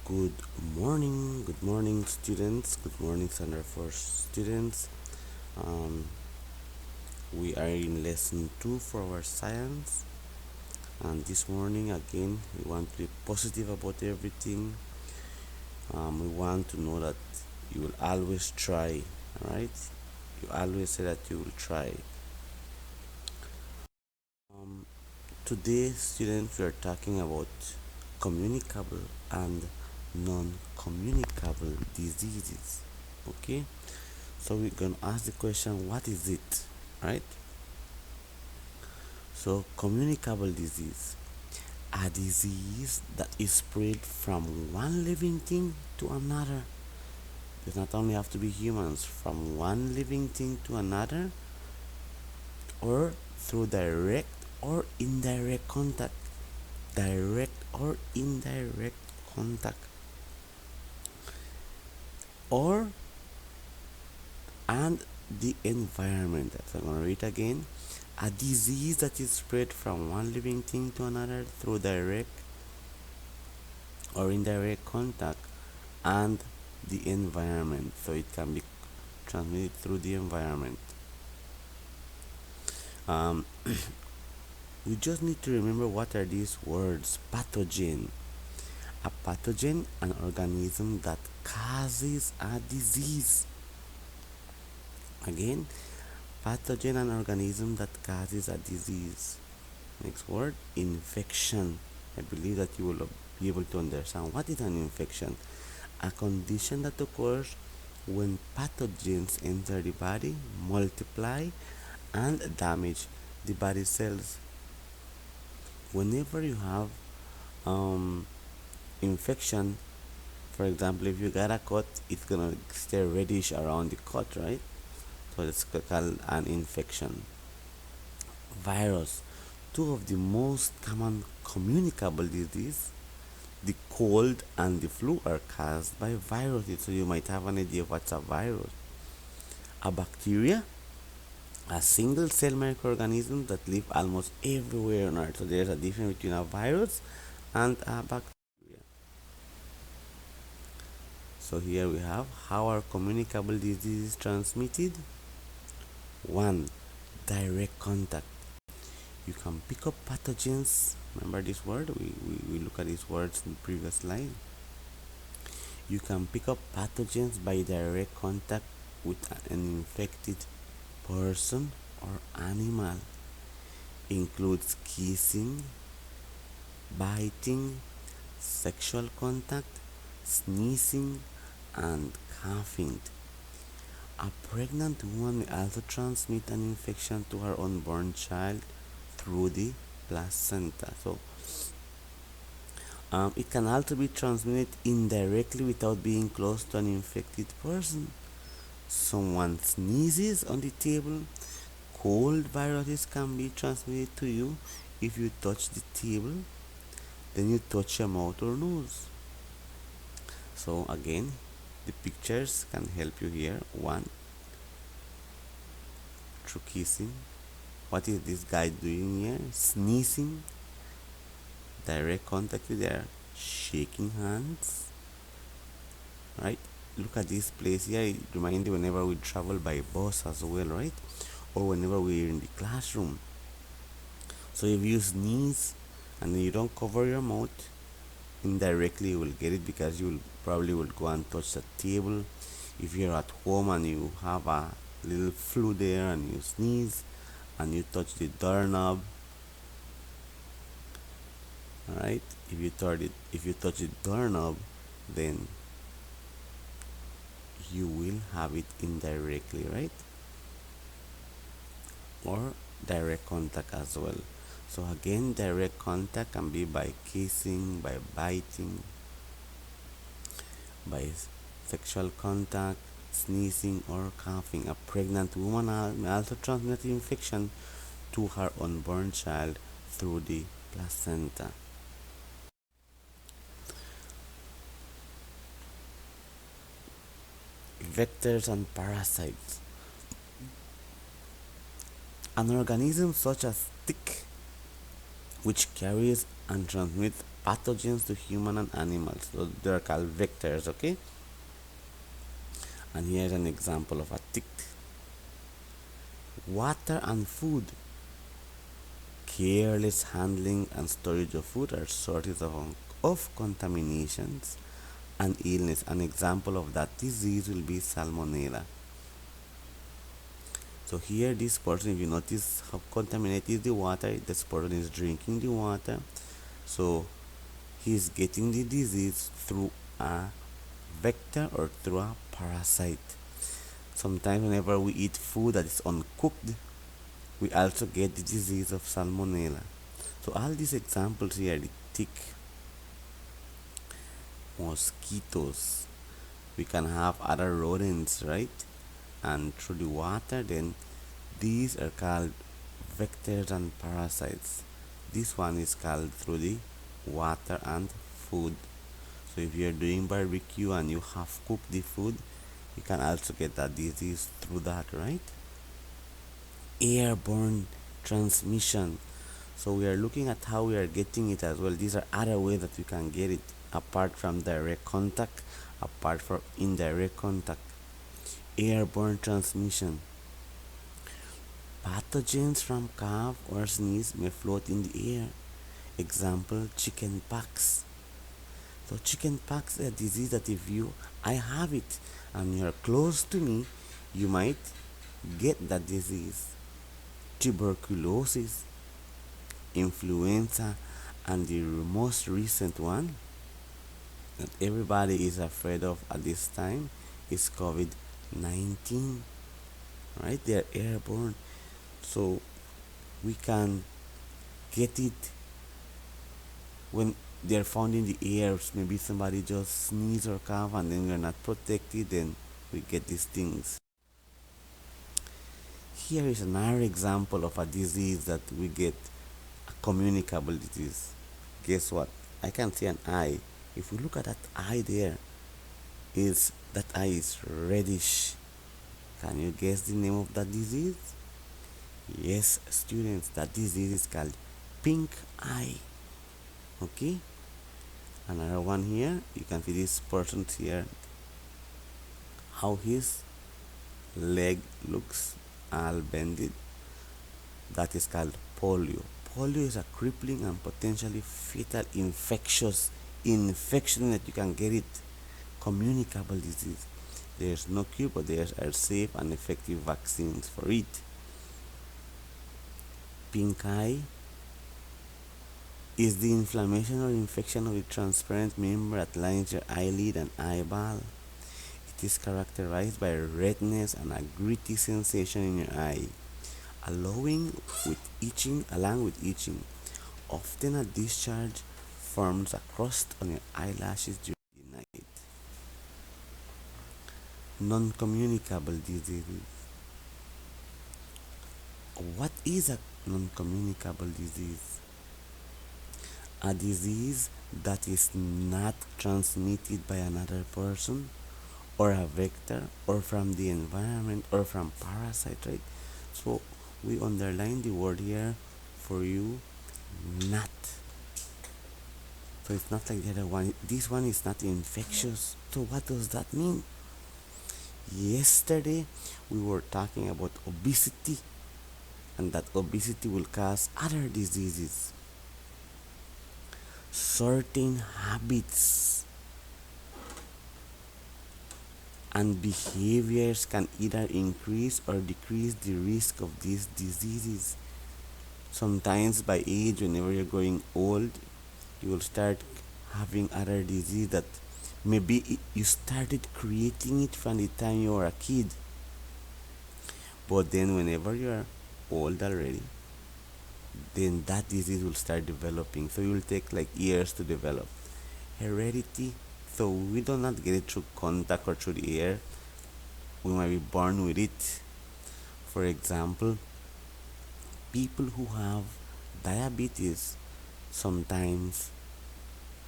Good good morning, students. Good morning, Standard 4 students. Um, we are in lesson 2 for our science, and this morning again we want to be positive about everything. We want to know that you will always try, alright? You always say that you will try. Um, Today, students, we are talking about communicable and non-communicable diseases. Okay, so we're gonna ask the question, what is it, right? So communicable disease, a disease that is spread from one living thing to another. It not only have to be humans, from one living thing to another, or through direct or indirect contact. Direct or indirect contact, or and the environment. So I'm going to read again. A disease that is spread from one living thing to another through direct or indirect contact and the environment. So it can be transmitted through the environment. Um, we just need to remember what are these words. Pathogen. A pathogen, an organism that causes a disease. Again, pathogen, an organism that causes a disease. Next word, infection. I believe that you will be able to understand what is an infection. A condition that occurs when pathogens enter the body, multiply, and damage the body cells. Whenever you have infection, for example, if you got a cut, it's gonna stay reddish around the cut, right? So it's called an infection. Virus. Two of the most common communicable disease, the cold and the flu, are caused by viruses. So you might have an idea of what's a virus. A bacteria, a single cell microorganism that live almost everywhere on earth. So there's a difference between a virus and a bacteria. So here we have how are communicable diseases transmitted. One, direct contact. You can pick up pathogens. Remember this word? We look at these words in the previous slide. You can pick up pathogens by direct contact with an infected person or animal. Includes kissing, biting, sexual contact, sneezing, and coughing. A pregnant woman may also transmit an infection to her unborn child through the placenta. So it can also be transmitted indirectly without being close to an infected person. Someone sneezes on the table, cold viruses can be transmitted to you if you touch the table, then you touch your mouth or nose. So again, the pictures can help you here. One, through kissing. What is this guy doing here? Sneezing. Direct contact with their shaking hands. Right? Look at this place here. It reminds me whenever we travel by bus as well, right? Or whenever we're in the classroom. So if you sneeze and you don't cover your mouth, indirectly you will get it because you will probably will go and touch the table. If you're at home and you have a little flu there and you sneeze and you touch the doorknob, right? If you touch the doorknob, then you will have it indirectly, right? Or direct contact as well. So again, direct contact can be by kissing, by biting, by sexual contact, sneezing, or coughing. A pregnant woman may also transmit the infection to her unborn child through the placenta. Vectors and parasites. An organism such as tick, which carries and transmits pathogens to human and animals. So they are called vectors, okay? And here's an example of a tick. Water and food. Careless handling and storage of food are sources of contaminations and illness. An example of that disease will be salmonella. So here this person, if you notice how contaminated the water, this person is drinking the water. So he's getting the disease through a vector or through a parasite. Sometimes whenever we eat food that is uncooked, we also get the disease of salmonella. So all these examples here, the tick, mosquitoes, we can have other rodents, right? And through the water, then these are called vectors and parasites. This one is called through the water and food. So if you're doing barbecue and you have cooked the food, you can also get that disease through that, right? Airborne transmission. So we are looking at how we are getting it as well. These are other ways that we can get it apart from direct contact, apart from indirect contact. Airborne transmission. Pathogens from cough or sneeze may float in the air. Example, chicken pox. So chicken pox is a disease that if I have it and you're close to me, you might get that disease. Tuberculosis, influenza, and the most recent one that everybody is afraid of at this time is COVID-19. Right? They are airborne. So we can get it when they're found in the air. Maybe somebody just sneeze or cough and then we're not protected, then we get these things. Here is another example of a disease that we get, a communicable disease. Guess what? I can see an eye. If we look at that eye there, that eye is reddish. Can you guess the name of that disease? Yes, students, that disease is called pink eye. Okay? Another one here, you can see this person here, how his leg looks all bended. That is called polio. Polio is a crippling and potentially fatal infectious infection that you can get it. Communicable disease. There's no cure, but there are safe and effective vaccines for it. Pink eye is the inflammation or infection of the transparent membrane that lines your eyelid and eyeball. It is characterized by redness and a gritty sensation in your eye, along with itching. Often a discharge forms a crust on your eyelashes during the night. Non-communicable diseases. What is a non-communicable disease? A disease that is not transmitted by another person or a vector or from the environment or from parasite, right? So we underline the word here for you, not. So it's not like the other one. This one is not infectious. So what does that mean? Yesterday we were talking about obesity, and that obesity will cause other diseases. Certain habits and behaviors can either increase or decrease the risk of these diseases. Sometimes by age, whenever you're growing old, you will start having other disease that maybe you started creating it from the time you were a kid, but then whenever you're old already, then that disease will start developing. So it will take like years to develop. Heredity, so we do not get it through contact or through the air. We might be born with it. For example, people who have diabetes, sometimes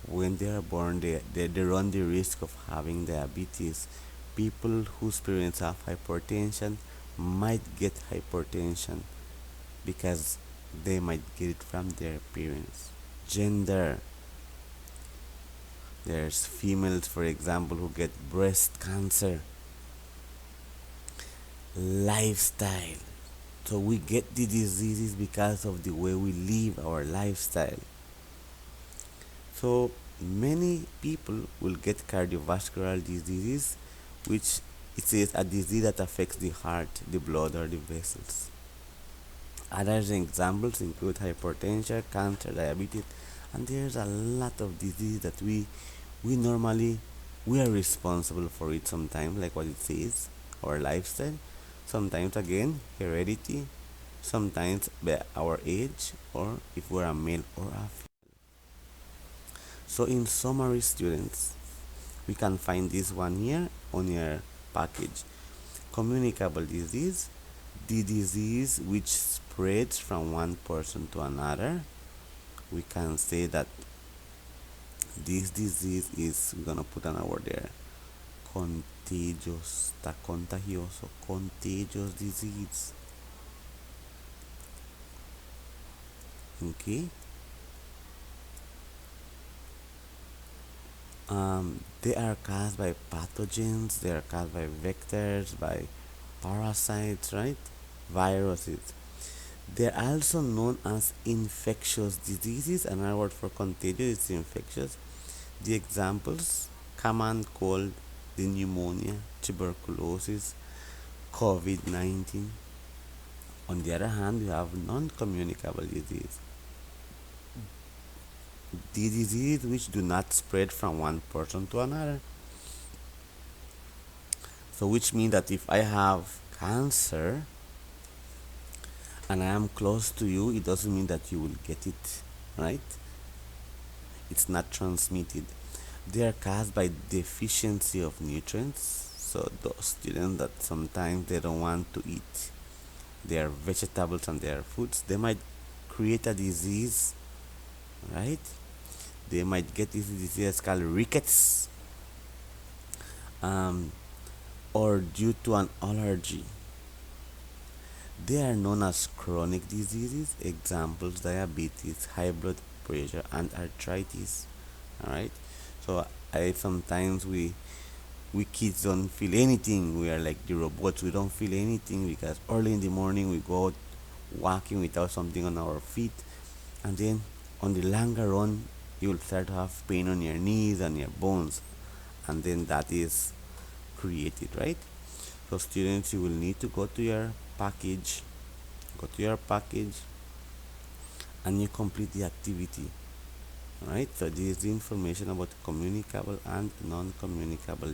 when they are born, they run the risk of having diabetes. People whose parents have hypertension might get hypertension because they might get it from their parents. Gender. There's females, for example, who get breast cancer. Lifestyle. So we get the diseases because of the way we live our lifestyle. So many people will get cardiovascular diseases, which it is a disease that affects the heart, the blood, or the vessels. Other examples include hypertension, cancer, diabetes, and there's a lot of disease that we normally we are responsible for it sometimes, like what it says, our lifestyle. Sometimes again, heredity. Sometimes by our age, or if we're a male or a female. So in summary, students, we can find this one here on your package. Communicable disease, the disease which spreads from one person to another. We can say that this disease is, we're gonna put an word there, contagious, está contagioso, contagious disease. Okay. They are caused by pathogens, they are caused by vectors, by parasites, right? Viruses. They're also known as infectious diseases. Another word for contagious is infectious. The examples: common cold, the pneumonia, tuberculosis, COVID 19. On the other hand, we have non communicable disease. The disease which do not spread from one person to another. So, which means that if I have cancer and I am close to you, it doesn't mean that you will get it, right? It's not transmitted. They are caused by deficiency of nutrients. So those students that sometimes they don't want to eat their vegetables and their foods, they might create a disease, right? They might get this disease called rickets, um, or due to an allergy. They are known as chronic diseases. Examples: diabetes, high blood pressure, and arthritis. All right. So I sometimes we kids don't feel anything. We are like the robots. We don't feel anything because early in the morning we go out walking without something on our feet, and then on the longer run you will start to have pain on your knees and your bones, and then that is created, right? So students, you will need to go to your package, and you complete the activity. Right? So this is the information about communicable and non-communicable